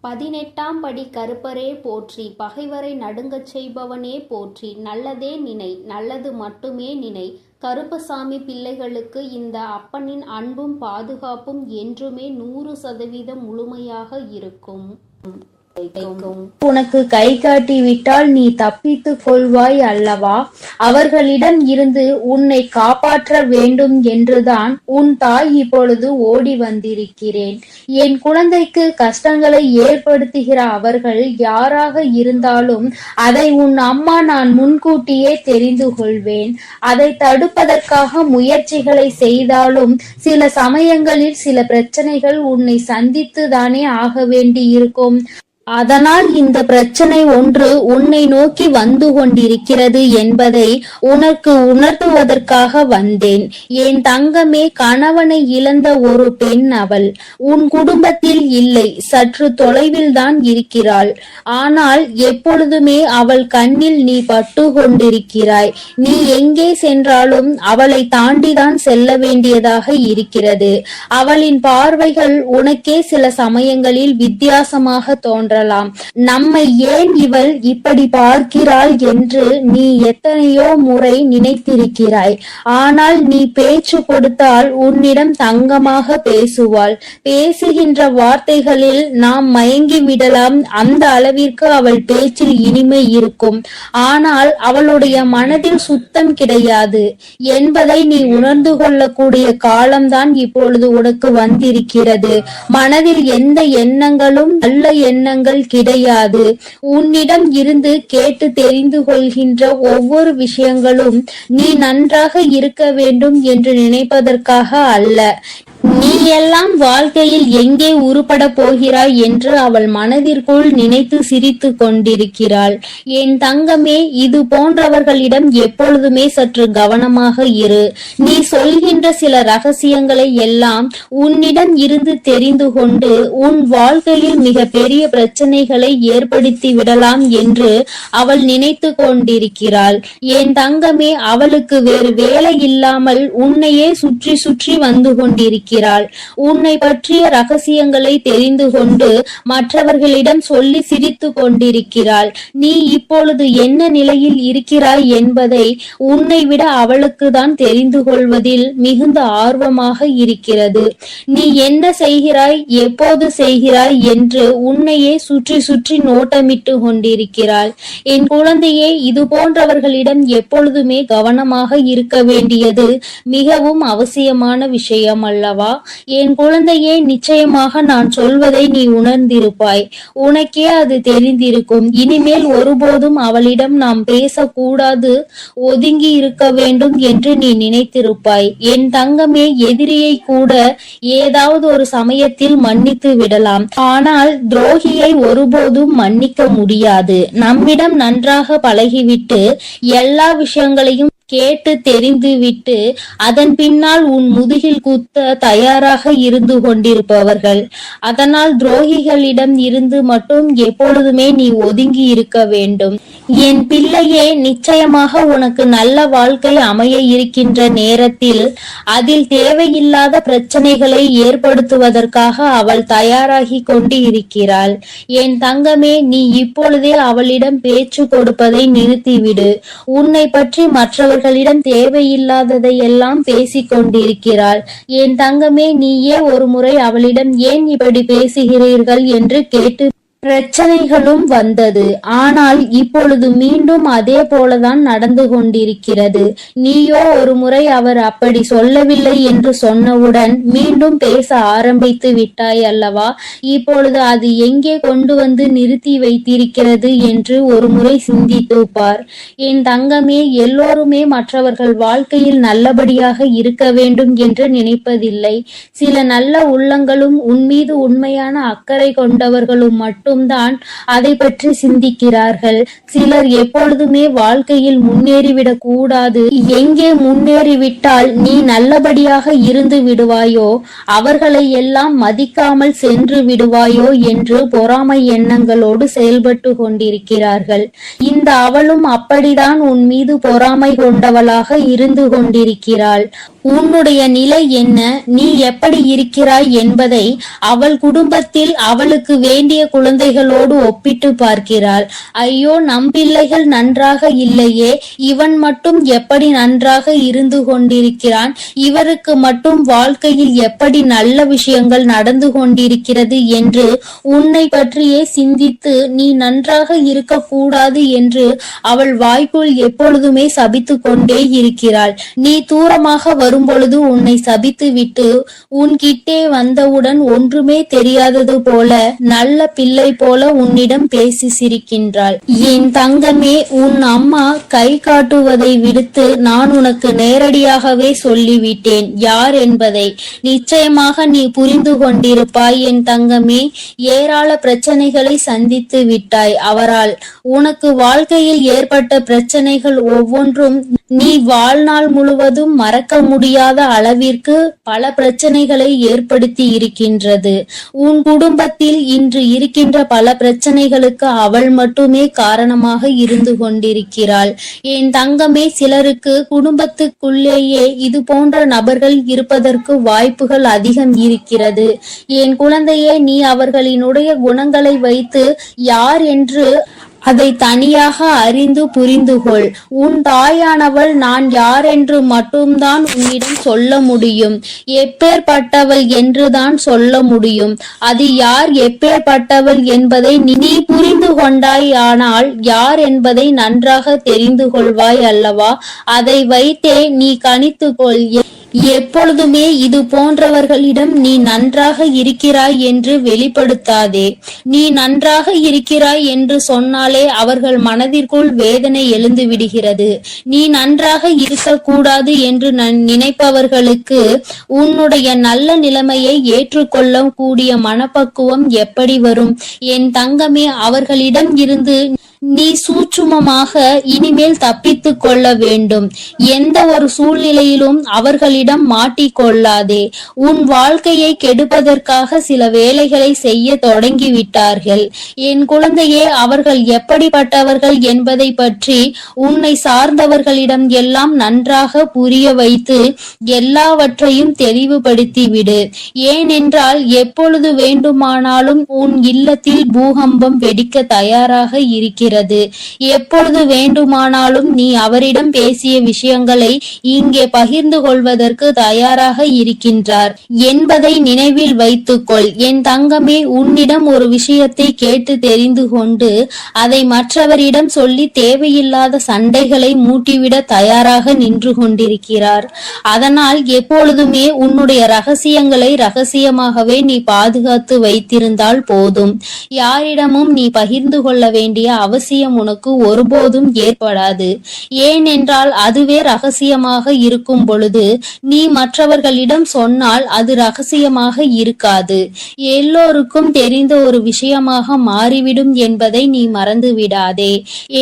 18ஆம் படி கருப்பரே போற்றி, பகைவரை நடுங்கச் செய்பவனே போற்றி, நல்லதே நினை, நல்லது மட்டுமே நினை. கருப்பசாமி பிள்ளைகளுக்கு இந்த அப்பனின் அன்பும் பாதுகாப்பும் என்றுமே 100% முழுமையாக இருக்கும். உனக்கு கை காட்டி விட்டால் நீ தப்பித்துக் கொள்வாய் அல்லவா? அவர்களிடம் இருந்து உன்னை காப்பாற்ற வேண்டும் என்றுதான் உன் தாய் இப்பொழுது ஓடி வந்திருக்கிறேன். என் குழந்தைக்கு கஷ்டங்களை ஏற்படுத்துகிற அவர்கள் யாராக இருந்தாலும் அதை உன் அம்மா நான் முன்கூட்டியே தெரிந்து கொள்வேன். அதை தடுப்பதற்காக முயற்சிகளை செய்தாலும் சில சமயங்களில் சில பிரச்சனைகள் உன்னை சந்தித்துதானே ஆக வேண்டி இருக்கும். அதனால் இந்த பிரச்சனை ஒன்று உன்னை நோக்கி வந்து கொண்டிருக்கிறது என்பதை உனக்கு உணர்த்துவதற்காக வந்தேன். என் தங்கமே, கணவனை இழந்த ஒரு பெண் அவள். உன் குடும்பத்தில் இல்லை, சற்று தொலைவில் தான் இருக்கிறாள். ஆனால் எப்பொழுதுமே அவள் கண்ணில் நீ பட்டு கொண்டிருக்கிறாய். நீ எங்கே சென்றாலும் அவளை தாண்டிதான் செல்ல வேண்டியதாக இருக்கிறது. அவளின் பார்வைகள் உனக்கே சில சமயங்களில் வித்தியாசமாக தோன்ற. நம்மை ஏன் இவள் இப்படி பார்க்கிறாள் என்று நீ எத்தனையோ முறை நினைத்திருக்கிறாய். ஆனால் நீ பேச்சு கொடுத்தால் உன்னிடம் தங்கமாக பேசுவாள். பேசுகின்ற வார்த்தைகளில் நாம் மயங்கி விடலாம். அந்த அளவிற்கு அவள் பேச்சில் இனிமை இருக்கும். ஆனால் அவளுடைய மனதில் சுத்தம் கிடையாது என்பதை நீ உணர்ந்து கொள்ளக்கூடிய காலம்தான் இப்பொழுது உனக்கு வந்திருக்கிறது. மனதில் எந்த எண்ணங்களும் நல்ல எண்ணங்கள் கிடையாது. உன்னிடம் இருந்து கேட்டு தெரிந்து கொள்கின்ற ஒவ்வொரு விஷயங்களும் நீ நன்றாக இருக்க வேண்டும் என்று நினைப்பதற்காக அல்ல. நீ எல்லாம் வாழ்க்கையில் எங்கே உருப்பட போகிறாய் என்று அவள் மனதிற்குள் நினைத்து சிரித்து கொண்டிருக்கிறாள். என் தங்கமே, இது போன்றவர்களிடம் எப்பொழுதுமே சற்று கவனமாக இரு. நீ சொல்கின்ற சில ரகசியங்களை எல்லாம் உன்னிடம் இருந்து தெரிந்து கொண்டு உன் வாழ்க்கையில் மிக பெரிய பிரச்சனைகளை ஏற்படுத்தி விடலாம் என்று அவள் நினைத்து கொண்டிருக்கிறாள். என் தங்கமே, அவளுக்கு வேறு வேலை இல்லாமல் உன்னையே சுற்றி சுற்றி வந்து கொண்டிருக்கிறாள். உன்னை பற்றிய ரகசியங்களை தெரிந்து கொண்டு மற்றவர்களிடம் சொல்லி சிரித்து கொண்டிருக்கிறாள். நீ இப்பொழுது என்ன நிலையில் இருக்கிறாய் என்பதை உன்னை விட அவளுக்கு தான் தெரிந்து கொள்வதில் மிகுந்த ஆர்வமாக இருக்கிறது. நீ என்ன செய்கிறாய், எப்போது செய்கிறாய் என்று உன்னையே சுற்றி சுற்றி நோட்டமிட்டு கொண்டிருக்கிறாள். என் குழந்தையே, இது போன்றவர்களிடம் எப்பொழுதுமே கவனமாக இருக்க வேண்டியது மிகவும் அவசியமான விஷயம் அல்லவா? என் குழந்தையே, நிச்சயமாக நான் சொல்வதை நீ உணர்ந்திருப்பாய். உனக்கே அது தெரிந்திருக்கும். இனிமேல் ஒருபோதும் அவளிடம் நாம் பேசக்கூடாது, ஒதுங்கி இருக்க வேண்டும் என்று நீ நினைத்திருப்பாய். என் தங்கமே, எதிரியை கூட ஏதாவது ஒரு சமயத்தில் மன்னித்து விடலாம். ஆனால் துரோகியை ஒருபோதும் மன்னிக்க முடியாது. நம்மிடம் நன்றாக பழகிவிட்டு எல்லா விஷயங்களையும் கேட்டு தெரிந்து விட்டு அதன் பின்னால் உன் முதுகில் குத்த தயாராக இருந்து கொண்டிருப்பவர்கள். அதனால் துரோகிகளிடம் இருந்து மட்டும் எப்பொழுதுமே நீ ஒதுங்கி இருக்க வேண்டும். என் பிள்ளையே, நிச்சயமாக உனக்கு நல்ல வாழ்க்கை அமைய இருக்கின்ற நேரத்தில் அதில் தேவையில்லாத பிரச்சனைகளை ஏற்படுத்துவதற்காக அவள் தயாராகி கொண்டு இருக்கிறாள். என் தங்கமே, நீ இப்பொழுதே அவளிடம் பேச்சு கொடுப்பதை நிறுத்திவிடு. உன்னை பற்றி மற்றவர்களிடம் தேவையில்லாததை எல்லாம் பேசிக் கொண்டிருக்கிறாள். என் தங்கமே, நீயே ஒரு முறை அவளிடம் ஏன் இப்படி பேசுகிறீர்கள் என்று கேட்டு பிரச்சனைகளும் வந்தது. ஆனால் இப்பொழுது மீண்டும் அதே போலதான் நடந்து கொண்டிருக்கிறது. நீயோ ஒரு முறை அவர் அப்படி சொல்லவில்லை என்று சொன்னவுடன் மீண்டும் பேச ஆரம்பித்து விட்டாய் அல்லவா? இப்பொழுது அது எங்கே கொண்டு வந்து நிறுத்தி வைத்திருக்கிறது என்று ஒரு முறை சிந்தித்து பார். என் தங்கமே, எல்லோருமே மற்றவர்கள் வாழ்க்கையில் நல்லபடியாக இருக்க வேண்டும் என்று நினைப்பதில்லை. சில நல்ல உள்ளங்களும் உன்மீது உண்மையான அக்கறை கொண்டவர்களும் மட்டும் தான் அதை பற்றி சிந்திக்கிறார்கள். சிலர் எப்பொழுதுமே வாழ்க்கையில் முன்னேறிவிடக் கூடாது, எங்கே முன்னேறிவிட்டால் நீ நல்லபடியாக இருந்து விடுவாயோ, அவர்களை எல்லாம் மதிக்காமல் சென்று விடுவாயோ என்று பொறாமை எண்ணங்களோடு செயல்பட்டு கொண்டிருக்கிறார்கள். இந்த அவளும் அப்படிதான் உன் மீது பொறாமை கொண்டவளாக இருந்து கொண்டிருக்கிறாள். உன்னுடைய நிலை என்ன, நீ எப்படி இருக்கிறாய் என்பதை அவள் குடும்பத்தில் அவளுக்கு வேண்டிய குழந்தைகளோடு ஒப்பிட்டு பார்க்கிறாள். ஐயோ, நம் பிள்ளைகள் நன்றாக இல்லையே, இவன் மட்டும் எப்படி நன்றாக இருந்து கொண்டிருக்கிறான், இவருக்கு மட்டும் வாழ்க்கையில் எப்படி நல்ல விஷயங்கள் நடந்து கொண்டிருக்கிறது என்று உன்னை பற்றியே சிந்தித்து நீ நன்றாக இருக்கக்கூடாது என்று அவள் வாய்க்குள் எப்பொழுதுமே சபித்து கொண்டே இருக்கிறாள். நீ தூரமாக வரும்பொழுது உன்னை சபித்து விட்டு உன்கிட்டே வந்தவுடன் ஒன்றுமே தெரியாதது போல நல்ல பிள்ளை போல உன்னிடம் பேசி சிரிக்கின்றாள். என் தங்கமே, உன் அம்மா கை காட்டுவதை விடுத்து நான் உனக்கு நேரடியாகவே சொல்லிவிட்டேன் யார் என்பதை. நிச்சயமாக நீ புரிந்து கொண்டிருப்பாய் என் தங்கமே. ஏராள பிரச்சனைகளை சந்தித்து விட்டாய் அவரால். உனக்கு வாழ்க்கையில் ஏற்பட்ட பிரச்சனைகள் ஒவ்வொன்றும் நீ வாழ்நாள் முழுவதும் மறக்க முடியாத அளவிற்கு பல பிரச்சனைகளை ஏற்படுத்தி இருக்கின்றது. உன் குடும்பத்தில் இன்று இருக்கின்ற பல பிரச்சனைகளுக்கு அவள் மட்டுமே காரணமாக இருந்து கொண்டிருக்கிறாள். என் தங்கமே, சிலருக்கு குடும்பத்துக்குள்ளேயே இது போன்ற நபர்கள் இருப்பதற்கு வாய்ப்புகள் அதிகம் இருக்கிறது. என் குழந்தையே, நீ அவர்களினுடைய குணங்களை வைத்து யார் என்று அதை தனியாக அறிந்து புரிந்து கொள். உன் தாயானவள் நான் யார் என்று மட்டும்தான் உன்னிடம் சொல்ல முடியும். எப்பேற்பட்டவள் என்றுதான் சொல்ல முடியும். அது யார், எப்பேற்பட்டவள் என்பதை நீ புரிந்து கொண்டாயானால் யார் என்பதை நன்றாக தெரிந்து கொள்வாய் அல்லவா? அதை வைத்தே நீ கணித்துக்கொள். எப்பொழுதுமே இது போன்றவர்களிடம் நீ நன்றாக இருக்கிறாய் என்று வெளிப்படுத்தாதே. நீ நன்றாக இருக்கிறாய் என்று சொன்னாலே அவர்கள் மனதிற்குள் வேதனை எழுந்து விடுகிறது. நீ நன்றாக இருக்கக்கூடாது என்று நினைப்பவர்களுக்கு உன்னுடைய நல்ல நிலைமையை ஏற்றுக்கொள்ள கூடிய மனப்பக்குவம் எப்படி வரும்? என் தங்கமே, அவர்களிடம் இருந்து நீ சூட்சுமமாக இனிமேல் தப்பித்து கொள்ள வேண்டும். எந்த ஒரு சூழ்நிலையிலும் அவர்களிடம் மாட்டிக்கொள்ளாதே. உன் வாழ்க்கையை கெடுப்பதற்காக சில வேலைகளை செய்ய தொடங்கிவிட்டார்கள். என் குழந்தையே, அவர்கள் எப்படிப்பட்டவர்கள் என்பதை பற்றி உன்னை சார்ந்தவர்களிடம் எல்லாம் நன்றாக புரிய வைத்து எல்லாவற்றையும் தெளிவுபடுத்தி விடு. ஏனென்றால் எப்பொழுது வேண்டுமானாலும் உன் இல்லத்தில் பூகம்பம் வெடிக்க தயாராக இருக்கிறது. எப்பொழுது வேண்டுமானாலும் நீ அவரிடம் பேசிய விஷயங்களை இங்கே பகிர்ந்து கொள்வதற்கு தயாராக இருக்கின்றார் என்பதை நினைவில் வைத்துக்கொள். என் தங்கமே, உன்னிடம் ஒரு விஷயத்தை கேட்டு தெரிந்து கொண்டு அதை மற்றவரிடம் சொல்லி தேவையில்லாத சண்டைகளை மூட்டிவிட தயாராக நின்று கொண்டிருக்கிறார். அதனால் எப்பொழுதுமே உன்னுடைய ரகசியங்களை ரகசியமாகவே நீ பாதுகாத்து வைத்திருந்தால் போதும். யாரிடமும் நீ பகிர்ந்து கொள்ள வேண்டிய அவசியம் உனக்கு ஒருபோதும் ஏற்படாது. ஏனென்றால் அதுவே ரகசியமாக இருக்கும் பொழுது நீ மற்றவர்களிடம் சொன்னால் அது ரகசியமாக இருக்காது, எல்லோருக்கும் தெரிந்த ஒரு விஷயமாக மாறிவிடும் என்பதை நீ மறந்து விடாதே.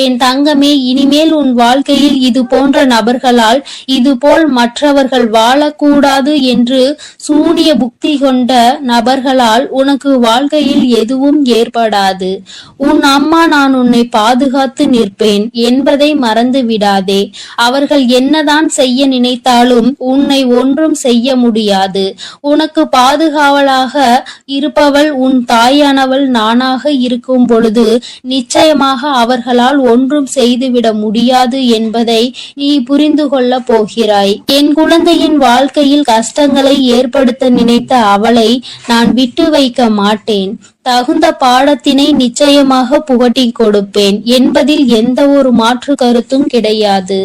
என் தங்கமே, இனிமேல் உன் வாழ்க்கையில் இது போன்ற நபர்களால் இதுபோல் மற்றவர்கள் வாழக்கூடாது என்று சூனிய புக்தி கொண்ட நபர்களால் உனக்கு வாழ்க்கையில் எதுவும் ஏற்படாது. உன் அம்மா நான் உன்னை பாதுகாத்து நிற்பேன் என்பதை மறந்து விடாதே. அவர்கள் என்னதான் செய்ய நினைத்தாலும் உன்னை ஒன்றும் செய்ய முடியாது. உனக்கு பாதுகாவலாக இருப்பவள் உன் தாயானவள் நானாக இருக்கும் பொழுது நிச்சயமாக அவர்களால் ஒன்றும் செய்துவிட முடியாது என்பதை நீ புரிந்து கொள்ள போகிறாய். என் குழந்தையின் வாழ்க்கையில் கஷ்டங்களை ஏற்படுத்த நினைத்த அவளை நான் விட்டு வைக்க மாட்டேன். தகுந்த பாடத்தினை நிச்சயமாக புகட்டி கொடுப்பேன் என்பதில் எந்த ஒரு மாற்று கருத்தும் கிடையாது.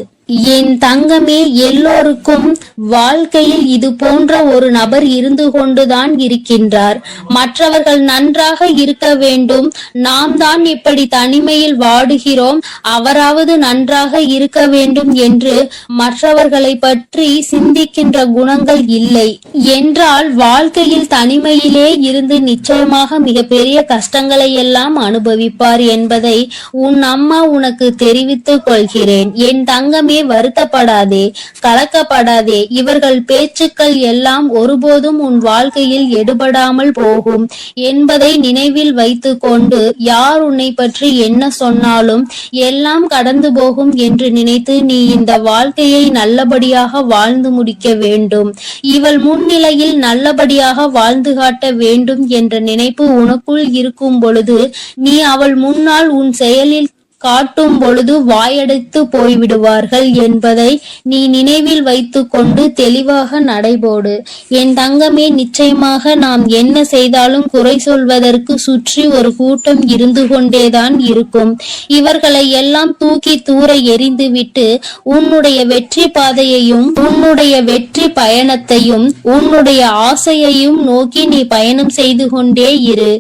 என் தங்கமே, எல்லோருக்கும் வாழ்க்கையில் இது போன்ற ஒரு நபர் இருந்து கொண்டுதான் இருக்கின்றார். மற்றவர்கள் நன்றாக இருக்க வேண்டும், நாம் தான் இப்படி தனிமையில் வாடுகிறோம், அவராவது நன்றாக இருக்க வேண்டும் என்று மற்றவர்களை பற்றி சிந்திக்கின்ற குணங்கள் இல்லை என்றால் வாழ்க்கையில் தனிமையிலே இருந்து நிச்சயமாக மிகப்பெரிய கஷ்டங்களை எல்லாம் அனுபவிப்பார் என்பதை உன் அம்மா உனக்கு தெரிவித்துக் கொள்கிறேன். என் தங்கமே, மனமே வருத்தப்படாதே, கலக்கப்படாதே. இவர்கள் பேச்சுக்கள் எல்லாம் ஒருபோதும் உன் வாழ்க்கையில் எடுபடாமல் போகும் என்பதை நினைவில் வைத்து கொண்டு யார் உன்னை பற்றி என்ன சொன்னாலும் எல்லாம் கடந்து போகும் என்று நினைத்து நீ இந்த வாழ்க்கையை நல்லபடியாக வாழ்ந்து முடிக்க வேண்டும். இவள் முன்னிலையில் நல்லபடியாக வாழ்ந்து காட்ட வேண்டும் என்ற நினைப்பு உனக்குள் இருக்கும் பொழுது நீ அவள் முன்னால் உன் செயலில் காட்டும் பொழுது வாயடைத்து போய்விடுவார்கள் என்பதை நீ நினைவில் வைத்து கொண்டு தெளிவாக நடைபோடு. என் தங்கமே, நிச்சயமாக நாம் என்ன செய்தாலும் குறை சொல்வதற்கு சுற்றி ஒரு கூட்டம் இருந்து கொண்டேதான் இருக்கும். இவர்களை எல்லாம் தூக்கி தூர எறிந்துவிட்டு உன்னுடைய வெற்றி பாதையையும் உன்னுடைய வெற்றி பயணத்தையும் உன்னுடைய ஆசையையும் நோக்கி நீ பயணம் செய்து கொண்டே இரு.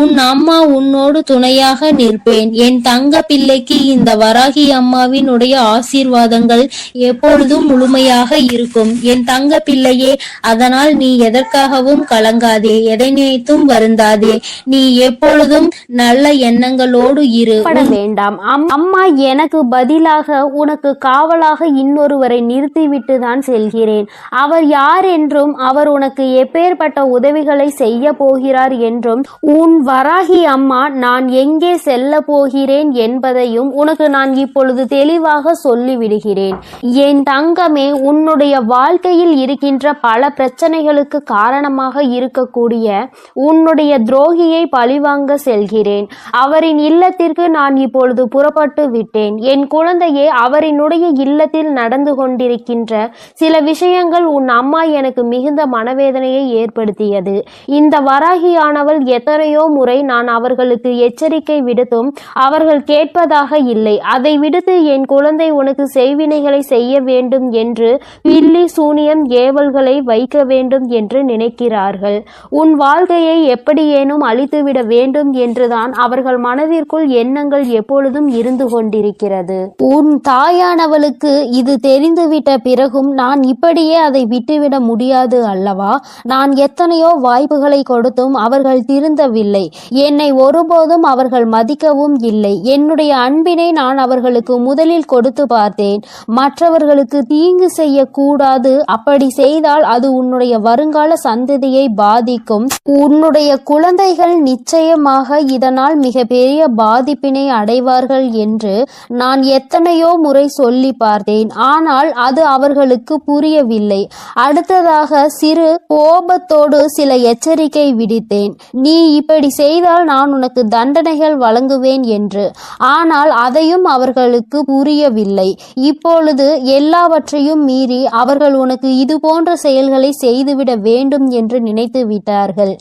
உன் அம்மா உன்னோடு துணையாக நிற்பேன். என் தங்க பிள்ளைக்கு இந்த வராகி அம்மாவினுடைய ஆசீர்வாதங்கள் எப்பொழுதும் முழுமையாக இருக்கும் என் தங்க பிள்ளையே. அதனால் நீ எதற்காகவும் கலங்காதே, எதை நினைத்தும் வருந்தாதே. நீ எப்பொழுதும் நல்ல எண்ணங்களோடு இரு. வேண்டாம். அம்மா எனக்கு பதிலாக உனக்கு காவலாக இன்னொருவரை நிறுத்திவிட்டு தான் செல்கிறேன். அவர் யார் என்றும் அவர் உனக்கு எப்பேற்பட்ட உதவிகளை செய்ய போகிறார் என்றும் உன் வராகி அம்மா நான் எங்கே செல்ல போகிறேன் என்பதையும் உனக்கு நான் இப்பொழுது தெளிவாக சொல்லிவிடுகிறேன். என் தங்கமே, உன்னுடைய வாழ்க்கையில் இருக்கின்ற பல பிரச்சனைகளுக்கு காரணமாக இருக்கக்கூடிய உன்னுடைய துரோகியை பழிவாங்க செல்கிறேன். அவரின் இல்லத்திற்கு நான் இப்பொழுது புறப்பட்டு விட்டேன். என் குழந்தையே, அவரினுடைய இல்லத்தில் நடந்து கொண்டிருக்கின்ற சில விஷயங்கள் உன் அம்மா எனக்கு மிகுந்த மனவேதனையை ஏற்படுத்தியது. இந்த வராகியானவள் எத்தனையோ முறை நான் அவர்களுக்கு எச்சரிக்கை விடுத்தும் அவர்கள் கேட்பதாக இல்லை. அதை விடுத்து என் குழந்தை உனக்கு செய்வினைகளை செய்ய வேண்டும் என்று பில்லி சூனியம் ஏவல்களை வைக்க வேண்டும் என்று நினைக்கிறார்கள். உன் வாழ்க்கையை எப்படியேனும் அழித்துவிட வேண்டும் என்றுதான் அவர்கள் மனதிற்குள் எண்ணங்கள் எப்பொழுதும் இருந்து கொண்டிருக்கிறது. உன் தாயானவளுக்கு இது தெரிந்துவிட்ட பிறகும் நான் இப்படியே அதை விட்டுவிட முடியாது அல்லவா? நான் எத்தனையோ வாய்ப்புகளை கொடுத்தும் அவர்கள் திருந்தவில்லை. என்னை ஒருபோதும் அவர்கள் மதிக்கவும் இல்லை. என்னுடைய அன்பினை நான் அவர்களுக்கு முதலில் கொடுத்து பார்த்தேன். மற்றவர்களுக்கு தீங்கு செய்யக்கூடாது. அப்படி செய்தால் அது உன்னுடைய வருங்கால சந்ததியை பாதிக்கும். உன்னுடைய குழந்தைகள் நிச்சயமாக இதனால் மிக பெரிய பாதிப்பினை அடைவார்கள் என்று நான் எத்தனையோ முறை சொல்லி பார்த்தேன். ஆனால் அது அவர்களுக்கு புரியவில்லை. அடுத்ததாக சிறு கோபத்தோடு சில எச்சரிக்கை விடுத்தேன். நீ இப்படி செய்தால் நான் உனக்கு தண்டனைகள் வழங்குவேன் என்று. ஆனால் அதையும் அவர்களுக்கு புரியவில்லை. இப்பொழுது எல்லாவற்றையும் மீறி அவர்கள் உனக்கு இது போன்ற செயல்களை செய்துவிட வேண்டும் என்று நினைத்து விட்டார்கள்.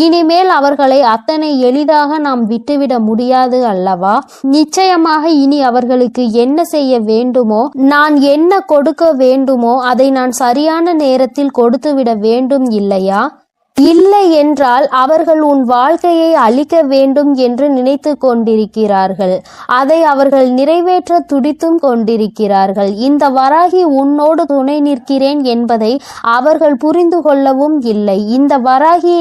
இனிமேல் அவர்களை அத்தனை எளிதாக நாம் விட்டுவிட முடியாது அல்லவா? நிச்சயமாக இனி அவர்களுக்கு என்ன செய்ய வேண்டுமோ, நான் என்ன கொடுக்க வேண்டுமோ அதை நான் சரியான நேரத்தில் கொடுத்துவிட வேண்டும் இல்லையா? இல்லை என்றால் அவர்கள் உன் வாழ்க்கையை அழிக்க வேண்டும் என்று நினைத்து கொண்டிருக்கிறார்கள். அதை அவர்கள் நிறைவேற்ற துடித்தும் கொண்டிருக்கிறார்கள். இந்த வராகி உன்னோடு துணை நிற்கிறேன் என்பதை அவர்கள் புரிந்து கொள்ளவும் இல்லை. இந்த வராகி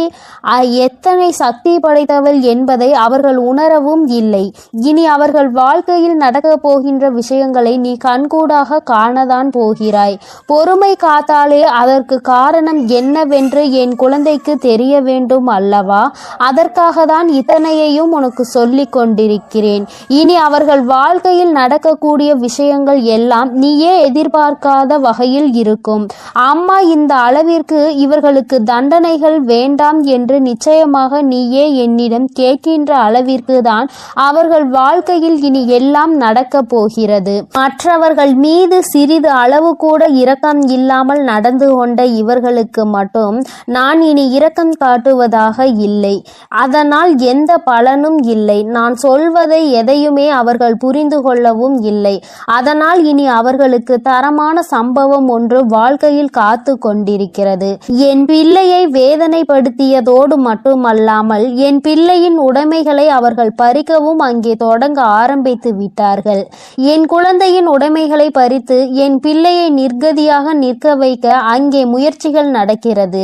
எத்தனை சக்தி படைத்தவள் என்பதை அவர்கள் உணரவும் இல்லை. இனி அவர்கள் வாழ்க்கையில் நடக்கப் போகின்ற விஷயங்களை நீ கண்கூடாக காணதான் போகிறாய். பொறுமை காத்தாலே அதற்கு காரணம் என்னவென்று என் குழந்தை தெரிய வேண்டும் அல்லவா? அதற்காக தான் இத்தனையையும் உனக்கு சொல்லிக் கொண்டிருக்கிறேன். இனி அவர்கள் வாழ்க்கையில் நடக்கக்கூடிய விஷயங்கள் எல்லாம் நீயே எதிர்பார்க்காத வகையில் இருக்கும். அம்மா இந்த அளவிற்கு இவர்களுக்கு தண்டனைகள் வேண்டாம் என்று நிச்சயமாக நீயே என்னிடம் கேட்கின்ற அளவிற்கு தான் அவர்கள் வாழ்க்கையில் இனி எல்லாம் நடக்க போகிறது. மற்றவர்கள் மீது சிறிது அளவு கூட இரக்கம் இல்லாமல் நடந்து கொண்ட இவர்களுக்கு மட்டும் நான் இனி இரக்கம் காட்டுவதாக இல்லை. அதனால் எந்த பலனும் இல்லை. நான் சொல்வதை எதையுமே அவர்கள் புரிந்து கொள்ளவும் இல்லை. அதனால் இனி அவர்களுக்கு தரமான சம்பவம் ஒன்று வாழ்க்கையில் காத்து கொண்டிருக்கிறது. என் பிள்ளையை வேதனைப்படுத்தியதோடு மட்டுமல்லாமல் என் பிள்ளையின் உடைமைகளை அவர்கள் பறிக்கவும் அங்கே தொடங்க ஆரம்பித்து விட்டார்கள். என் குழந்தையின் உடைமைகளை பறித்து என் பிள்ளையை நிர்கதியாக நிற்க வைக்க அங்கே முயற்சிகள் நடக்கிறது.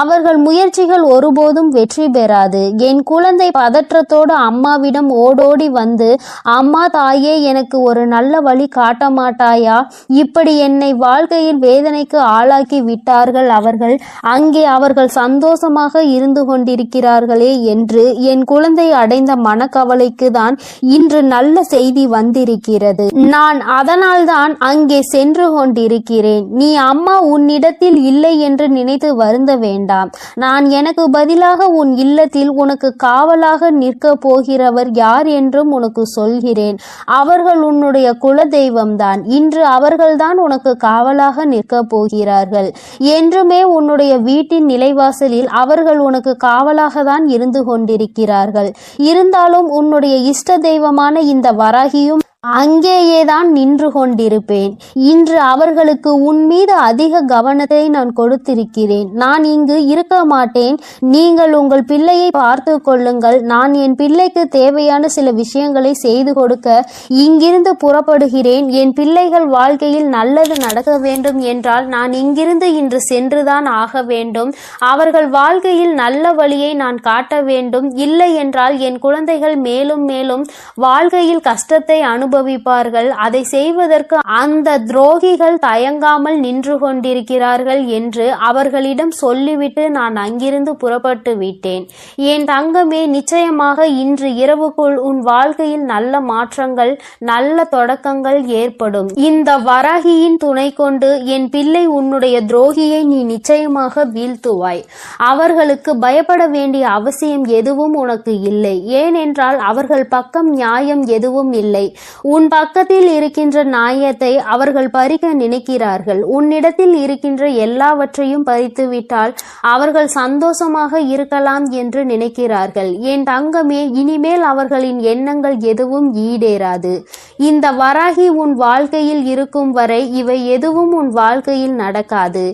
அவர்கள் முயற்சிகள் ஒருபோதும் வெற்றி பெறாது. என் குழந்தை பதற்றத்தோடு அம்மாவிடம் ஓடோடி வந்து, அம்மா தாயே, எனக்கு ஒரு நல்ல வழி காட்ட மாட்டாயா? இப்படி என்னை வாழ்க்கையில் வேதனைக்கு ஆளாக்கி விட்டார்கள் அவர்கள். அங்கே அவர்கள் சந்தோஷமாக இருந்து கொண்டிருக்கிறார்களே என்று என் குழந்தை அடைந்த மனக்கவலைக்கு தான் இன்று நல்ல செய்தி வந்திருக்கிறது. நான் அதனால்தான் அங்கே சென்று கொண்டிருக்கிறேன். நீ அம்மா உன்னிடத்தில் இல்லை என்று நினைத்து வருந்த வேண்டாம். நான் எனக்கு பதிலாக உன் இல்லத்தில் உனக்கு காவலாக நிற்க போகிறவர் யார் என்றும் உனக்கு சொல்கிறேன். அவர்கள் உன்னுடைய குல தெய்வம்தான். இன்று அவர்கள்தான் உனக்கு காவலாக நிற்க போகிறார்கள். என்றுமே உன்னுடைய வீட்டின் நிலைவாசலில் அவர்கள் உனக்கு காவலாக தான் இருந்து கொண்டிருக்கிறார்கள். இருந்தாலும் உன்னுடைய இஷ்ட தெய்வமான இந்த வராகியும் அங்கேயேதான் நின்று கொண்டிருப்பேன். இன்று அவர்களுக்கு உன் மீது அதிக கவனத்தை நான் கொடுத்திருக்கிறேன். நான் இங்கு இருக்க மாட்டேன். நீங்கள் உங்கள் பிள்ளையை பார்த்து கொள்ளுங்கள். நான் என் பிள்ளைக்கு தேவையான சில விஷயங்களை செய்து கொடுக்க இங்கிருந்து புறப்படுகிறேன். என் பிள்ளைகள் வாழ்க்கையில் நல்லது நடக்க வேண்டும் என்றால் நான் இங்கிருந்து இன்று சென்றுதான் ஆக வேண்டும். அவர்கள் வாழ்க்கையில் நல்ல வழியை நான் காட்ட வேண்டும். இல்லை என்றால் என் குழந்தைகள் மேலும் மேலும் வாழ்க்கையில் கஷ்டத்தை அனுபவிப்பார்கள். அதை செய்வதற்கு அந்த துரோகிகள் தயங்காமல் நின்று கொண்டிருக்கிறார்கள் என்று அவர்களிடம் சொல்லிவிட்டு நான் அங்கிருந்து புறப்பட்டு விட்டேன். என் தங்கமே, நிச்சயமாக இன்று இரவுக்குள் உன் வாழ்க்கையில் நல்ல மாற்றங்கள், நல்ல தொடக்கங்கள் ஏற்படும். இந்த வராகியின் துணை கொண்டு என் பிள்ளை உன்னுடைய துரோகியை நீ நிச்சயமாக வீழ்த்துவாய். அவர்களுக்கு பயப்பட வேண்டிய அவசியம் எதுவும் உனக்கு இல்லை. ஏனென்றால் அவர்கள் பக்கம் நியாயம் எதுவும் இல்லை. உன் பக்கத்தில் இருக்கின்ற நியாயத்தை அவர்கள் பறிக்க நினைக்கிறார்கள். உன்னிடத்தில் இருக்கின்ற எல்லாவற்றையும் பறித்துவிட்டால் அவர்கள் சந்தோஷமாக இருக்கலாம் என்று நினைக்கிறார்கள். என் தங்கமே, இனிமேல் அவர்களின் எண்ணங்கள் எதுவும் ஈடேறாது. இந்த வராகி உன் வாழ்க்கையில் இருக்கும் வரை இவை எதுவும் உன் வாழ்க்கையில் நடக்காது.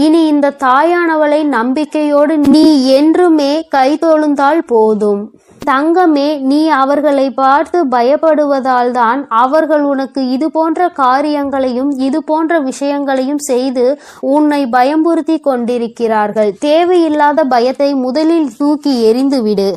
இனி இந்த தாயானவளை நம்பிக்கையோடு நீ என்றுமே கைதொழுந்தால் போதும். தங்கமே, நீ அவர்களை பார்த்து பயப்படுவதால் தான் அவர்கள் உனக்கு இது போன்ற காரியங்களையும் இது போன்ற விஷயங்களையும் செய்து உன்னை பயமுறுத்தி கொண்டிருக்கிறார்கள். தேவையில்லாத பயத்தை முதலில் தூக்கி எறிந்துவிடு.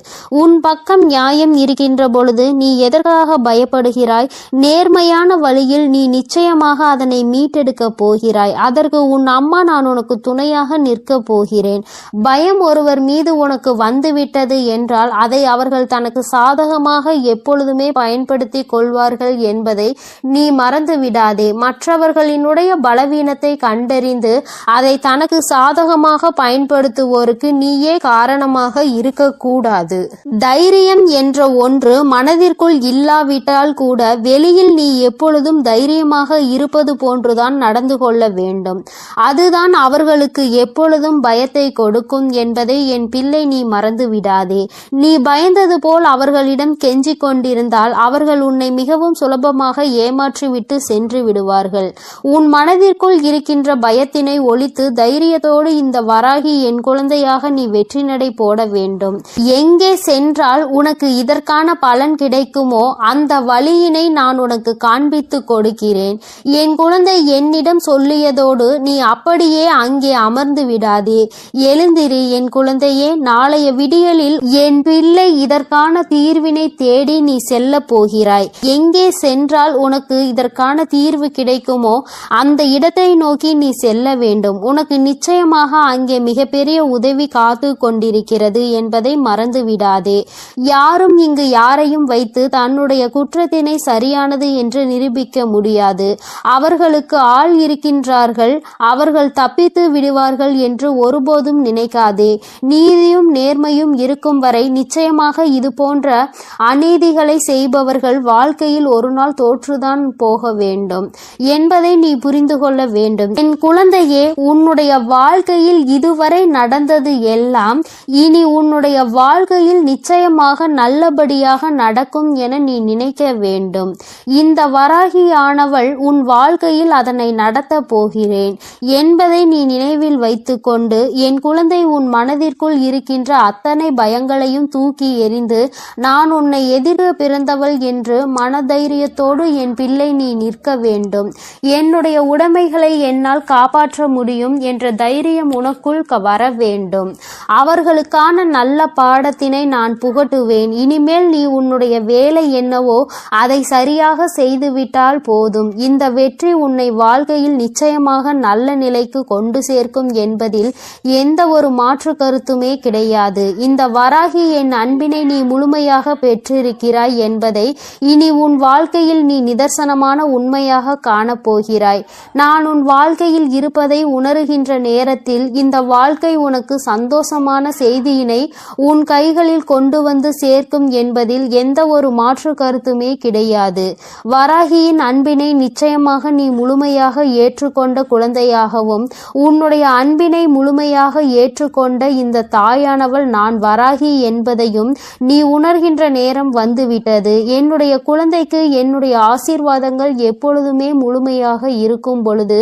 உன் பக்கம் நியாயம் இருக்கின்ற பொழுது நீ எதற்காக பயப்படுகிறாய்? நேர்மையான வழியில் நீ நிச்சயமாக அதனை மீட்டெடுக்க போகிறாய். அதற்கு உன் அம்மா நான் உனக்கு துணையாக நிற்க போகிறேன். பயம் ஒருவர் மீது உனக்கு வந்துவிட்டது என்றால் அதை அவர்கள் தனக்கு சாதகமாக எப்பொழுதுமே பயன்படுத்தி கொள்வார்கள் என்பதை நீ மறந்து விடாதே. மற்றவர்களினுடைய பலவீனத்தை கண்டறிந்து அதை தனக்கு சாதகமாக பயன்படுத்துவோருக்கு நீயே காரணமாக இருக்கக்கூடாது. தைரியம் என்ற ஒன்று மனதிற்குள் இல்லாவிட்டால் கூட வெளியில் நீ எப்பொழுதும் தைரியமாக இருப்பது போன்றுதான் நடந்து கொள்ள வேண்டும். அதுதான் அவர்களுக்கு எப்பொழுதும் பயத்தை கொடுக்கும் என்பதை என் பிள்ளை நீ மறந்து விடாதே. நீ பயந்தது போல் அவர்களிடம் கெஞ்சிக் கொண்டிருந்தால் அவர்கள் உன்னை மிகவும் சுலபமாக ஏமாற்றிவிட்டு சென்று விடுவார்கள். உன் மனதிற்குள் இருக்கின்ற பயத்தினை ஒழித்து தைரியத்தோடு இந்த வராகி என் குழந்தையாக நீ வெற்றி நடை போட வேண்டும். எங்கே சென்றால் உனக்கு இதற்கான பலன் கிடைக்குமோ அந்த வழியினை நான் உனக்கு காண்பித்து கொடுக்கிறேன். என் குழந்தை என்னிடம் சொல்லியதோடு நீ அப்படியே அங்கே அமர்ந்து விடாதே. எழுந்திரு என் குழந்தையே. நாளைய விடியலில் என் பிள்ளை இதற்கான தீர்வினை தேடி நீ செல்ல போகிறாய். எங்கே சென்றால் உனக்கு இதற்கான தீர்வு கிடைக்குமோ அந்த இடத்தை நோக்கி நீ செல்ல வேண்டும். உனக்கு நிச்சயமாக அங்கே மிகப்பெரிய உதவி காத்து கொண்டிருக்கிறது என்பதை மறந்து விடாதே. யாரும் இங்கு யாரையும் வைத்து தன்னுடைய குற்றத்தினை சரியானது என்று நிரூபிக்க முடியாது. அவர்களுக்கு ஆள் இருக்கின்றார்கள், அவர்கள் தப்பித்து விடுவார்கள் என்று ஒருபோதும் நினைக்காதே. நீதியும் நேர்மையும் இருக்கும் வரை நிச்சயமாக இது போன்ற அநீதிகளை செய்பவர்கள் வாழ்க்கையில் ஒரு நாள் தோற்றுதான் போக வேண்டும் என்பதை நீ புரிந்து கொள்ள வேண்டும். என் குழந்தையே, உன்னுடைய வாழ்க்கையில் இதுவரை நடந்தது எல்லாம் இனி உன்னுடைய வாழ்க்கையில் நிச்சயமாக நல்லபடியாக நடக்கும் என நீ நினைக்க வேண்டும். இந்த வராகியானவள் உன் வாழ்க்கையில் அதனை நடத்த போகிறேன் என்பதை நீ நினைவில் வைத்துக்கொண்டு என் குழந்தை உன் மனதிற்குள் இருக்கின்ற அத்தனை பயங்களையும் தூக்கி எறிந்து, நான் உன்னை எதிர பிறந்தவள் என்று மனதைரியத்தோடு என் பிள்ளை நீ நிற்க வேண்டும். என்னுடைய உடைமைகளை என்னால் காப்பாற்ற முடியும் என்ற தைரியம் உனக்குள் வர வேண்டும். அவர்களுக்கான நல்ல பாடத்தினை நான் புகட்டுவேன். இனிமேல் நீ உன்னுடைய வேலை என்னவோ அதை சரியாக செய்துவிட்டால் போதும். இந்த வெற்றி உன்னை வாழ்க்கையில் நிச்சயமாக நல்ல நிலைக்கு கொண்டு சேர்க்கும் என்பதில் எந்த ஒரு மாற்று கருத்துமே கிடையாது. இந்த வராகி என் அன்பினை நீ முழுமையாக பெற்றிருக்கிறாய் என்பதை இனி உன் வாழ்க்கையில் நீ நிதர்சனமான உண்மையாக காணப்போகிறாய். நான் உன் வாழ்க்கையில் இருப்பதை உணருகின்ற நேரத்தில் இந்த வாழ்க்கை உனக்கு சந்தோஷமான செய்தியினை உன் கைகளில் கொண்டு வந்து சேர்க்கும் என்பதில் எந்த ஒரு மாற்று கருத்துமே கிடையாது. வராகியின் அன்பினை நிச்சயமாக நீ முழுமையாக ஏற்றுக்கொண்ட குழந்தையாகவும் உன்னுடைய அன்பினை முழுமையாக ஏற்றுக்கொண்ட இந்த தாயானவள் நான் வராகி என்பதையும் நீ உணர்கின்ற நேரம் வந்துவிட்டது. என்னுடைய குழந்தைக்கு என்னுடைய ஆசீர்வாதங்கள் எப்பொழுதுமே முழுமையாக இருக்கும் பொழுது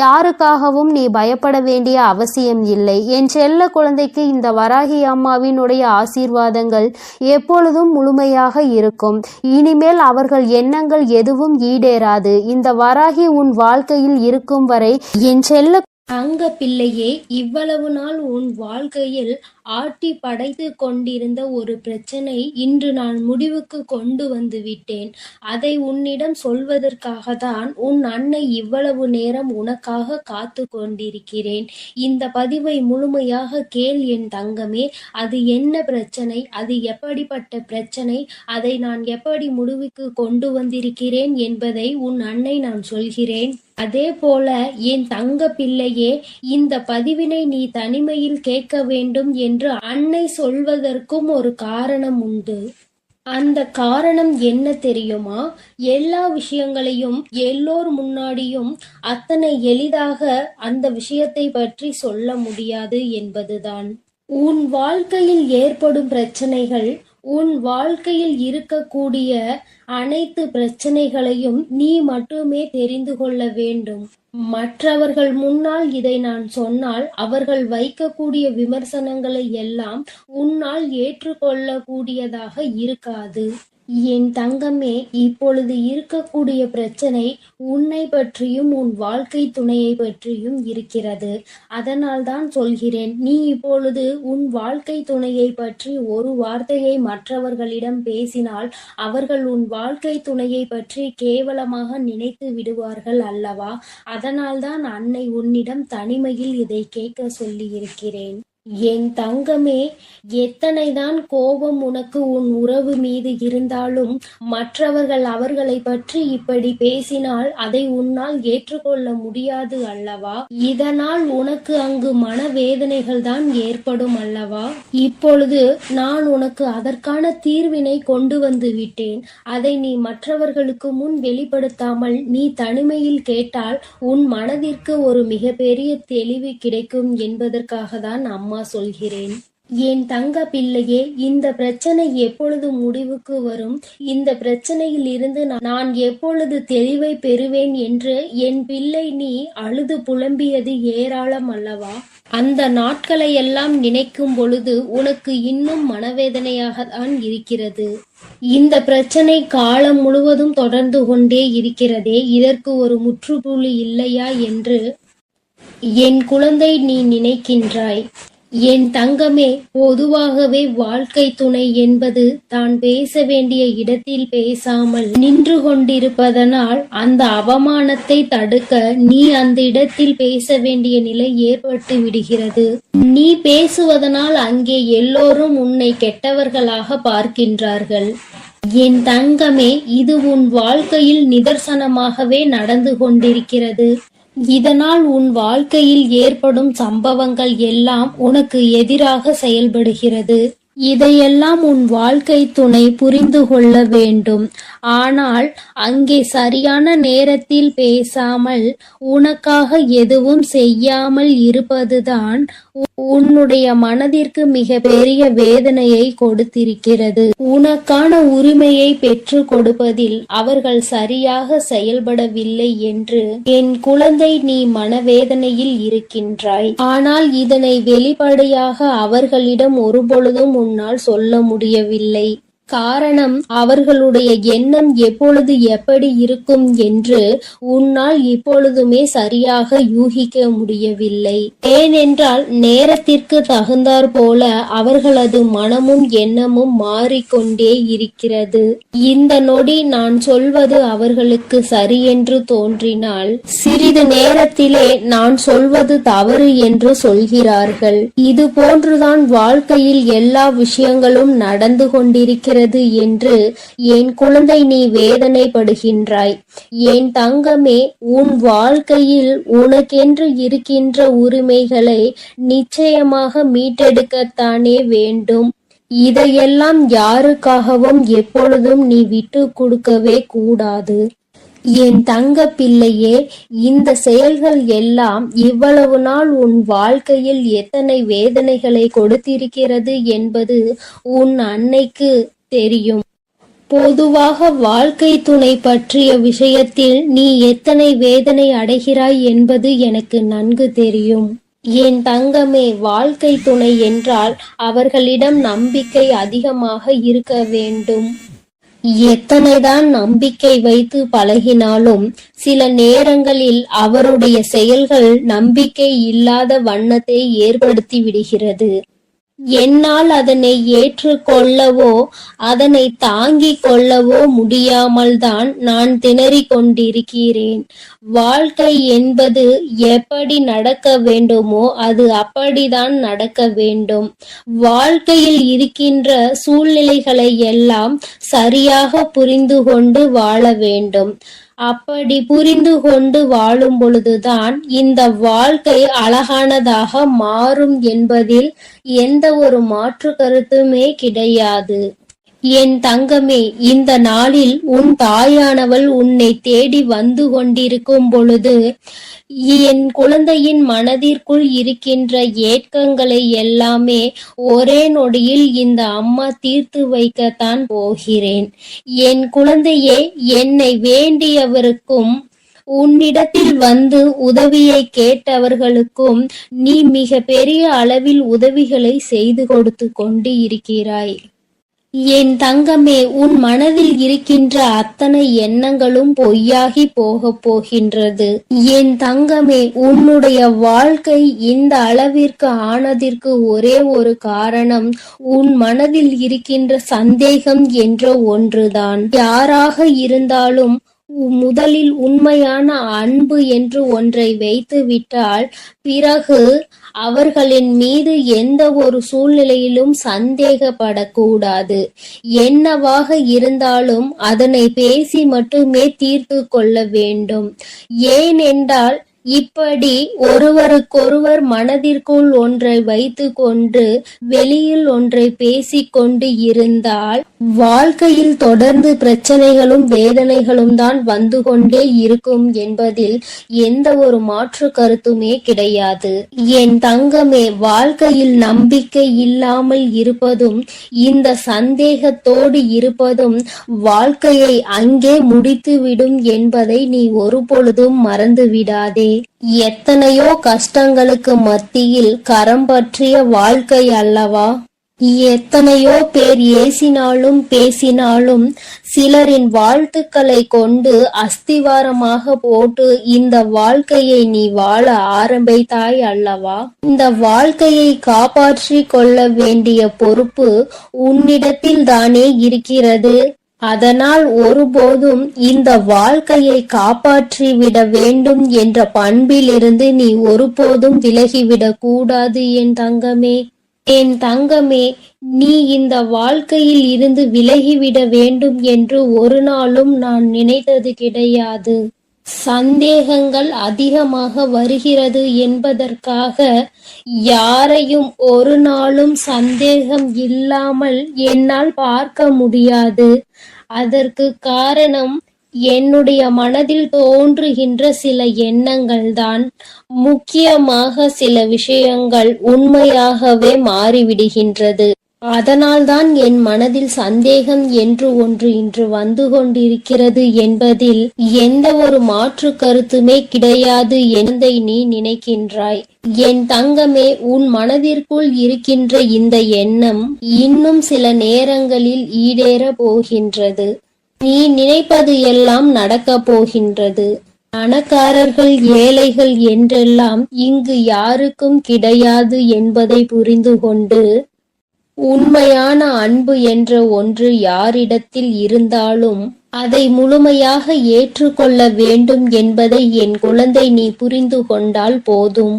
யாருக்காகவும் நீ பயப்பட வேண்டிய அவசியம் இல்லை. என் செல்ல குழந்தைக்கு இந்த வராகி அம்மாவினுடைய ஆசீர்வாதங்கள் எப்பொழுதும் முழுமையாக இருக்கும். இனிமேல் அவர்கள் எண்ணங்கள் எதுவும் ஈடேறாது. இந்த வராகி உன் வாழ்க்கையில் இருக்கும் வரை என் செல்ல அங்க பிள்ளையே, இவ்வளவு நாள் உன் வாழ்க்கையில் ஆட்டி படைத்து கொண்டிருந்த ஒரு பிரச்சனை இன்று நான் முடிவுக்கு கொண்டு வந்து விட்டேன். அதை உன்னிடம் சொல்வதற்காக தான் உன் அன்னை இவ்வளவு நேரம் உனக்காக காத்து கொண்டிருக்கிறேன். இந்த பதிவை முழுமையாக கேள் என் தங்கமே. அது என்ன பிரச்சனை, அது எப்படிப்பட்ட பிரச்சனை, அதை நான் எப்படி முடிவுக்கு கொண்டு வந்திருக்கிறேன் என்பதை உன் அன்னை நான் சொல்கிறேன். அதே போல என் தங்க பிள்ளையே, இந்த பதிவினை நீ தனிமையில் கேட்க வேண்டும் என்று அன்னை சொல்வதற்கும் ஒரு காரணம் உண்டு. அந்த காரணம் என்ன தெரியுமா? எல்லா விஷயங்களையும் எல்லோர் முன்னாடியும் அத்தனை எளிதாக அந்த விஷயத்தை பற்றி சொல்ல முடியாது என்பதுதான். உன் வாழ்க்கையில் ஏற்படும் பிரச்சனைகள், உன் வாழ்க்கையில் இருக்கக்கூடிய அனைத்து பிரச்சனைகளையும் நீ மட்டுமே தெரிந்து கொள்ள வேண்டும். மற்றவர்கள் முன்னால் இதை நான் சொன்னால் அவர்கள் வைக்கக்கூடிய விமர்சனங்களை எல்லாம் உன்னால் ஏற்றுக்கொள்ளக்கூடியதாக இருக்காது. என் தங்கமே, இப்பொழுது இருக்கக்கூடிய பிரச்சனை உன்னை பற்றியும் உன் வாழ்க்கை துணையை பற்றியும் இருக்கிறது. அதனால் தான் சொல்கிறேன், நீ இப்பொழுது உன் வாழ்க்கை துணையை பற்றி ஒரு வார்த்தையை மற்றவர்களிடம் பேசினால் அவர்கள் உன் வாழ்க்கை துணையை பற்றி கேவலமாக நினைத்து விடுவார்கள் அல்லவா? அதனால்தான் அன்னை உன்னிடம் தனிமையில் இதை கேட்க சொல்லி இருக்கிறேன். என் தங்கமே, எத்தனைதான் கோபம் உனக்கு உன் உறவு மீது இருந்தாலும் மற்றவர்கள் அவர்களை பற்றி இப்படி பேசினால் அதை உன்னால் ஏற்றுக்கொள்ள முடியாது அல்லவா? இதனால் உனக்கு அங்கு மனவேதனைகள் தான் ஏற்படும் அல்லவா? இப்பொழுது நான் உனக்கு அதற்கான தீர்வினை கொண்டு வந்து விட்டேன். அதை நீ மற்றவர்களுக்கு முன் வெளிப்படுத்தாமல் நீ தனிமையில் கேட்டால் உன் மனதிற்கு ஒரு மிகப்பெரிய தெளிவு கிடைக்கும் என்பதற்காக தான் அம்மா சொல்கிறேன். என் தங்க பிள்ளையே, இந்த பிரச்சனை எப்பொழுது முடிவுக்கு வரும், இந்த பிரச்சனையில் இருந்து நான் எப்பொழுது தெளிவை பெறுவேன் என்று என் பிள்ளை நீ அழுது புலம்பியது ஏராளம் அல்லவா? அந்த நாட்களை எல்லாம் நினைக்கும் பொழுது உனக்கு இன்னும் மனவேதனையாக தான் இருக்கிறது. இந்த பிரச்சனை காலம் முழுவதும் தொடர்ந்து கொண்டே இருக்கிறதே, இதற்கு ஒரு முற்றுப்புள்ளி இல்லையா என்று என் குழந்தை நீ நினைக்கின்றாய். என் தங்கமே, பொதுவாகவே வாழ்க்கை துணை என்பது தான் பேச வேண்டிய இடத்தில் பேசாமல் நின்று கொண்டிருப்பதனால் அந்த அவமானத்தை தடுக்க நீ அந்த இடத்தில் பேச வேண்டிய நிலை ஏற்பட்டு விடுகிறது. நீ பேசுவதனால் அங்கே எல்லோரும் உன்னை கெட்டவர்களாக பார்க்கின்றார்கள். என் தங்கமே, இது உன் வாழ்க்கையில் நிதர்சனமாகவே நடந்து கொண்டிருக்கிறது. இதனால் உன் வாழ்க்கையில் ஏற்படும் சம்பவங்கள் எல்லாம் உனக்கு எதிராக செயல்படுகிறது. இதையெல்லாம் உன் வாழ்க்கை துணை புரிந்து கொள்ள வேண்டும். ஆனால் அங்கே சரியான நேரத்தில் பேசாமல் உனக்காக எதுவும் செய்யாமல் இருப்பதுதான் உன்னுடைய மனதிற்கு மிக பெரிய வேதனையை கொடுத்திருக்கிறது. உனக்கான உரிமையை பெற்று கொடுப்பதில் அவர்கள் சரியாக செயல்படவில்லை என்று என் குழந்தை நீ மனவேதனையில் இருக்கின்றாய். ஆனால் இதனை வெளிப்படையாக அவர்களிடம் ஒருபொழுதும் உன்னால் சொல்ல முடியவில்லை. காரணம், அவர்களுடைய எண்ணம் எப்பொழுது எப்படி இருக்கும் என்று உன்னால் இப்பொழுதுமே சரியாக யூகிக்க முடியவில்லை. ஏனென்றால் நேரத்திற்கு தகுந்தாற் போல அவர்களது மனமும் எண்ணமும் மாறிக்கொண்டே இருக்கிறது. இந்த நொடி நான் சொல்வது அவர்களுக்கு சரியென்று தோன்றினால் சிறிது நேரத்திலே நான் சொல்வது தவறு என்று சொல்கிறார்கள். இது போன்றுதான் வாழ்க்கையில் எல்லா விஷயங்களும் நடந்து கொண்டிருக்கிறது என்று என் குழந்தை நீ வேதனைப்படுகின்றாய். என் தங்கமே, உன் வாழ்க்கையில் உனக்கென்று இருக்கின்ற உரிமைகளை நிச்சயமாக மீட்டெடுக்கத்தானே வேண்டும். இதையெல்லாம் யாருக்காகவும் எப்பொழுதும் நீ விட்டு கொடுக்கவே கூடாது. என் தங்க பிள்ளையே, இந்த செயல்கள் எல்லாம் இவ்வளவு நாள் உன் வாழ்க்கையில் எத்தனை வேதனைகளை கொடுத்திருக்கிறது என்பது உன் அன்னைக்கு தெரியும். பொதுவாக வாழ்க்கை துணை பற்றிய விஷயத்தில் நீ எத்தனை வேதனை அடைகிறாய் என்பது எனக்கு நன்கு தெரியும். என் தங்கமே, வாழ்க்கை துணை என்றால் அவர்களிடம் நம்பிக்கை அதிகமாக இருக்க வேண்டும். எத்தனைதான் நம்பிக்கை வைத்து பழகினாலும் சில நேரங்களில் அவருடைய செயல்கள் நம்பிக்கை இல்லாத வண்ணத்தை ஏற்படுத்தி விடுகிறது. என்னால் அதனை ஏற்றுக்கொள்ளவோ அதனை தாங்கிக் கொள்ளவோ முடியாமல் தான் நான் திணறிக் கொண்டிருக்கிறேன். வாழ்க்கை என்பது எப்படி நடக்க வேண்டுமோ அது அப்படிதான் நடக்க வேண்டும். வாழ்க்கையில் இருக்கின்ற சூழ்நிலைகளை எல்லாம் சரியாக புரிந்து கொண்டு வாழ வேண்டும். அப்படி புரிந்து கொண்டு வாழும் பொழுதுதான் இந்த வாழ்க்கை அழகானதாக மாறும் என்பதில் எந்த ஒரு மாற்று கருத்துமே கிடையாது. என் தங்கமே, இந்த நாளில் உன் தாயானவள் உன்னை தேடி வந்து கொண்டிருக்கும் பொழுது என் குழந்தையின் மனதிற்குள் இருக்கின்ற ஏக்கங்களை எல்லாமே ஒரே நொடியில் இந்த அம்மா தீர்த்து வைக்கத்தான் போகிறேன். என் குழந்தையே, என்னை வேண்டியவருக்கும் உன்னிடத்தில் வந்து உதவியை கேட்டவர்களுக்கும் நீ மிக பெரிய அளவில் உதவிகளை செய்து கொடுத்து கொண்டு இருக்கிறாய். என் தங்கமே, உன் மனதில் இருக்கின்ற அத்தனை எண்ணங்களும் பொய்யாகி போகப் போகின்றது. என் தங்கமே, உன்னுடைய வாழ்க்கை இந்த அளவிற்கு ஆனதற்கு ஒரே ஒரு காரணம் உன் மனதில் இருக்கின்ற சந்தேகம் என்ற ஒன்றுதான். யாராக இருந்தாலும் முதலில் உண்மையான அன்பு என்று ஒன்றை வைத்து விட்டால் பிறகு அவர்களின் மீது எந்த ஒரு சூழ்நிலையிலும் சந்தேகப்படக்கூடாது. என்னவாக இருந்தாலும் அதனை பேசி மட்டுமே தீர்த்து கொள்ள வேண்டும். ஏனென்றால் இப்படி ஒருவருக்கொருவர் மனதிற்குள் ஒன்றை வைத்து கொண்டு வெளியில் ஒன்றை பேசிக்கொண்டு இருந்தால் வாழ்க்கையில் தொடர்ந்து பிரச்சனைகளும் வேதனைகளும் தான் வந்து கொண்டே இருக்கும் என்பதில் எந்த ஒரு மாற்று கருத்துமே கிடையாது. என் தங்கமே, வாழ்க்கையில் நம்பிக்கை இல்லாமல் இருப்பதும் இந்த சந்தேகத்தோடு இருப்பதும் வாழ்க்கையை அங்கே முடித்துவிடும் என்பதை நீ ஒருபொழுதும் மறந்து விடாதே. எத்தனையோ கஷ்டங்களுக்கு மத்தியில் கரம் பற்றிய வாழ்க்கை அல்லவா? எத்தனையோ பேர் ஏசினாலும் பேசினாலும் சிலரின் வாழ்த்துக்களை கொண்டு அஸ்திவாரமாக போட்டு இந்த வாழ்க்கையை நீ வாழ ஆரம்பித்தாய் அல்லவா? இந்த வாழ்க்கையை காப்பாற்றி கொள்ள வேண்டிய பொறுப்பு உன்னிடத்தில் தானே இருக்கிறது. அதனால் ஒருபோதும் இந்த வாழ்க்கையை காப்பாற்றி விட வேண்டும் என்ற பண்பிலிருந்து நீ ஒருபோதும் விலகிவிடக் கூடாது என் தங்கமே. என் தங்கமே, நீ இந்த வாழ்க்கையில் இருந்து விலகிவிட வேண்டும் என்று ஒரு நாளும் நான் நினைத்தது கிடையாது. சந்தேகங்கள் அதிகமாக வருகிறது என்பதற்காக யாரையும் ஒரு நாளும் சந்தேகம் இல்லாமல் என்னால் பார்க்க முடியாது. அதற்கு காரணம் என்னுடைய மனதில் தோன்றுகின்ற சில எண்ணங்கள் தான். முக்கியமாக சில விஷயங்கள் உண்மையாகவே மாறிவிடுகின்றது. அதனால்தான் என் மனதில் சந்தேகம் என்று ஒன்று இன்று வந்து கொண்டிருக்கிறது என்பதில் எந்த ஒரு மாற்று கருத்துமே கிடையாது என்பதை நீ நினைக்கின்றாய். என் தங்கமே, உன் மனதிற்குள் இருக்கின்ற இந்த எண்ணம் இன்னும் சில நேரங்களில் ஈடேற போகின்றது. நீ நினைப்பது எல்லாம் நடக்கப் போகின்றது. பணக்காரர்கள் ஏழைகள் என்றெல்லாம் இங்கு யாருக்கும் கிடையாது என்பதை புரிந்து கொண்டு, உண்மையான அன்பு என்ற ஒன்று யாரிடத்தில் இருந்தாலும் அதை முழுமையாக ஏற்றுக்கொள்ள வேண்டும் என்பதை என் குழந்தை நீ புரிந்து கொண்டால் போதும்.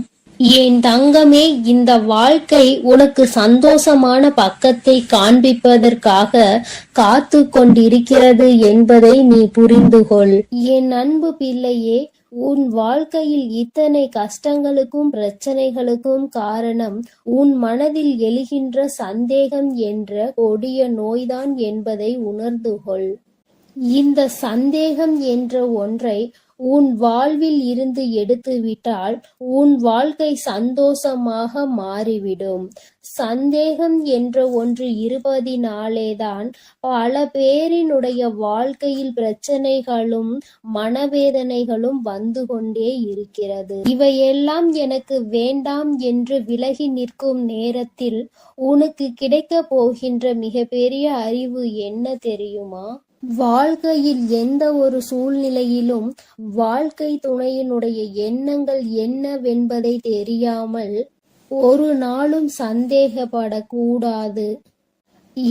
என் தங்கமே, இந்த வாழ்க்கை உனக்கு சந்தோஷமான பக்கத்தை காண்பிப்பதற்காக காத்து கொண்டிருக்கிறது என்பதை நீ புரிந்து கொள். என் அன்பு பிள்ளையே, உன் வாழ்க்கையில் இத்தனை கஷ்டங்களுக்கும் பிரச்சனைகளுக்கும் காரணம் உன் மனதில் எழுகின்ற சந்தேகம் என்ற கொடிய நோய்தான் என்பதை உணர்ந்து கொள். இந்த சந்தேகம் என்ற ஒன்றை உன் வாழ்வில் இருந்து எடுத்துவிட்டால் உன் வாழ்க்கை சந்தோஷமாக மாறிவிடும். சந்தேகம் என்ற ஒன்று இருப்பதினாலேதான் பல பேரினுடைய வாழ்க்கையில் பிரச்சனைகளும் மனவேதனைகளும் வந்து கொண்டே இருக்கிறது. இவையெல்லாம் எனக்கு வேண்டாம் என்று விலகி நிற்கும் நேரத்தில் உனக்கு கிடைக்க போகின்ற மிகப்பெரிய அறிவு என்ன தெரியுமா? வாழ்க்கையில் எந்த ஒரு சூழ்நிலையிலும் வாழ்க்கை துணையினுடைய எண்ணங்கள் என்னவென்பதை தெரியாமல் ஒரு நாளும் சந்தேகப்படக்கூடாது.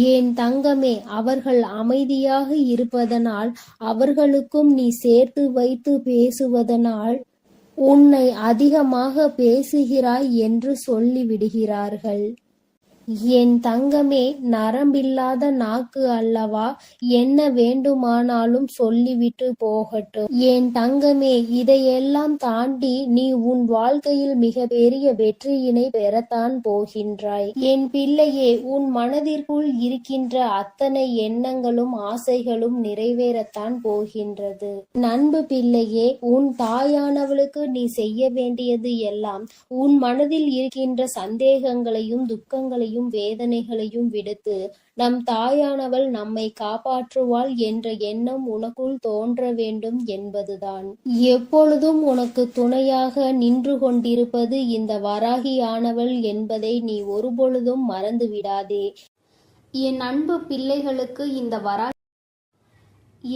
என் தங்கமே, அவர்கள் அமைதியாக இருப்பதனால், அவர்களுக்கும் நீ சேர்த்து வைத்து பேசுவதனால் உன்னை அதிகமாக பேசுகிறாய் என்று சொல்லிவிடுகிறார்கள். என் தங்கமே, நரம்பில்லாத நாக்கு அல்லவா, என்ன வேண்டுமானாலும் சொல்லிவிட்டு போகட்டும். என் தங்கமே, இதையெல்லாம் தாண்டி நீ உன் வாழ்க்கையில் மிக பெரிய வெற்றியினை பெறத்தான் போகின்றாய். என் பிள்ளையே, உன் மனதிற்குள் இருக்கின்ற அத்தனை எண்ணங்களும் ஆசைகளும் நிறைவேறத்தான் போகின்றது. நண்பு பிள்ளையே, உன் தாயானவளுக்கு நீ செய்ய வேண்டியது எல்லாம் உன் மனதில் இருக்கின்ற சந்தேகங்களையும் துக்கங்களையும் வேதனைகளையும் விடுத்து நம் தாயானவள் நம்மை காப்பாற்றுவாள் என்ற எண்ணம் உனக்குள் தோன்ற வேண்டும் என்பதுதான். எப்பொழுதும் உனக்கு துணையாக நின்று கொண்டிருப்பது இந்த வராகியானவள் என்பதை நீ ஒருபொழுதும் மறந்து விடாதே. என் அன்பு பிள்ளைகளுக்கு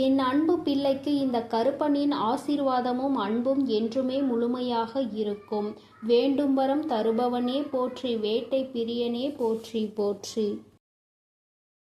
என் அன்பு பிள்ளைக்கு இந்த கருப்பனின் ஆசீர்வாதமும் அன்பும் என்றுமே முழுமையாக இருக்கும். வேண்டும் வரம் தருபவனே போற்றி, வேட்டை பிரியனே போற்றி போற்றி.